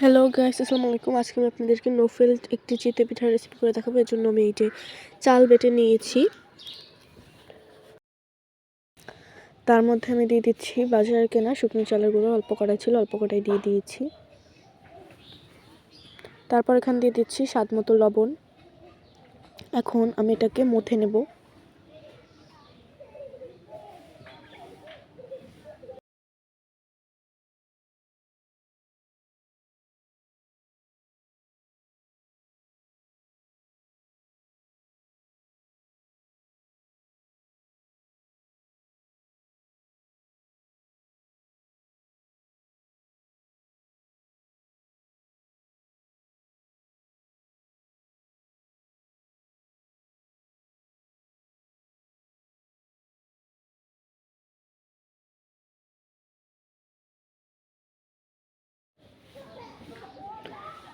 Hello guys, আসসালামু আলাইকুম। আজকে আমি আপনাদেরকে নোফেল একটি চিতই পিঠার রেসিপি করে দেখাবো। এর জন্য আমি এই যে চাল বেটে নিয়েছি। তার মধ্যে আমি দিয়ে দিচ্ছি বাজারে কেনা শুকনো চালের গুঁড়ো। অল্প কড়াই ছিল, অল্প কড়াই দিয়ে দিয়েছি। তারপর এখানে দিয়ে দিচ্ছি স্বাদ মতো লবণ। এখন আমি এটাকে মথে নেব।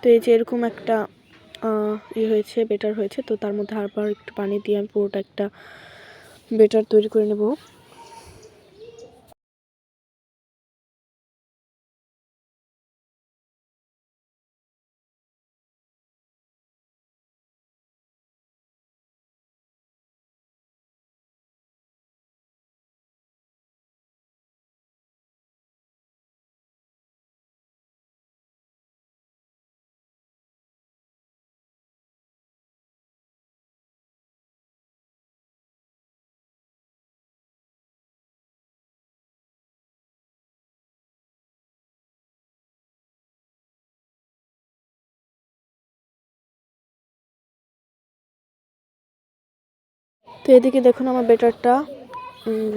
তো এই যে এরকম একটা হয়েছে, বেটার হয়েছে। তো তার মধ্যে আবার একটু পানি দিয়ে আমি পুরোটা একটা বেটার তৈরি করে নেব। তো এদিকে দেখুন আমার বেটারটা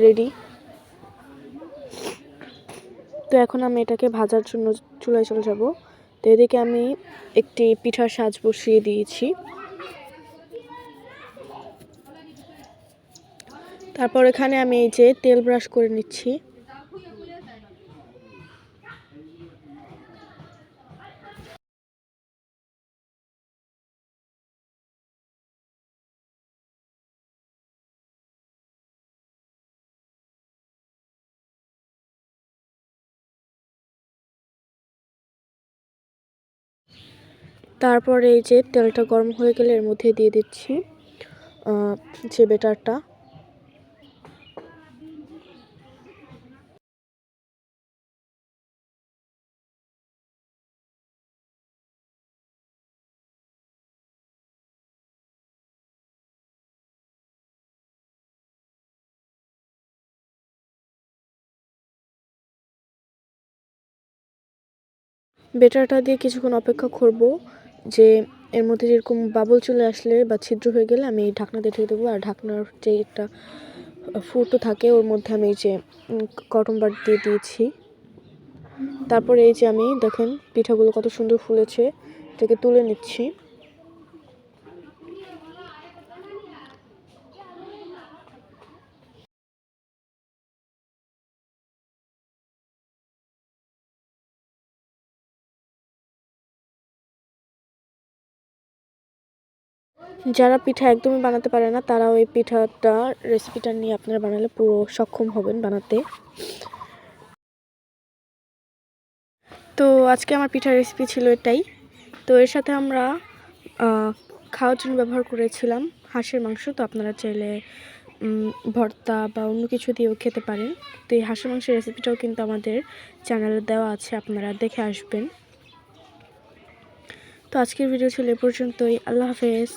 রেডি। তো এখন আমি এটাকে ভাজার জন্য চুলায় চলে যাব। তো এদিকে আমি একটি পিঠার সাজ বসিয়ে দিয়েছি। তারপর এখানে আমি এই যে তেল ব্রাশ করে নিচ্ছি। তারপরে এই যে তেলটা গরম হয়ে গেলে এর মধ্যে দিয়ে দিচ্ছি যে বেটারটা। বেটারটা দিয়ে কিছুক্ষণ অপেক্ষা করব, যে এর মধ্যে যেরকম বাবল চলে আসলে বা ছিদ্র হয়ে গেলে আমি ঢাকনা দিয়ে ঢেকে দেবো। আর ঢাকনার যে একটা ফুটো থাকে ওর মধ্যে আমি এই যে কটন বাড দিয়ে দিয়েছি। তারপরে এই যে আমি দেখেন পিঠাগুলো কত সুন্দর ফুলেছে, এটাকে তুলে নিচ্ছি। যারা পিঠা একদমই বানাতে পারে না তারা ওই পিঠাটা রেসিপিটা নিয়ে আপনারা বানালে পুরো সক্ষম হবেন বানাতে। তো আজকে আমার পিঠার রেসিপি ছিল এটাই। তো এর সাথে আমরা খাওয়ার জন্য ব্যবহার করেছিলাম হাঁসের মাংস। তো আপনারা চাইলে ভর্তা বা অন্য কিছু দিয়েও খেতে পারেন। তো এই হাঁসের মাংসের রেসিপিটাও কিন্তু আমাদের চ্যানেলে দেওয়া আছে, আপনারা দেখে আসবেন। তো আজকের ভিডিও ছিল এ পর্যন্তই। আল্লাহ হাফেজ।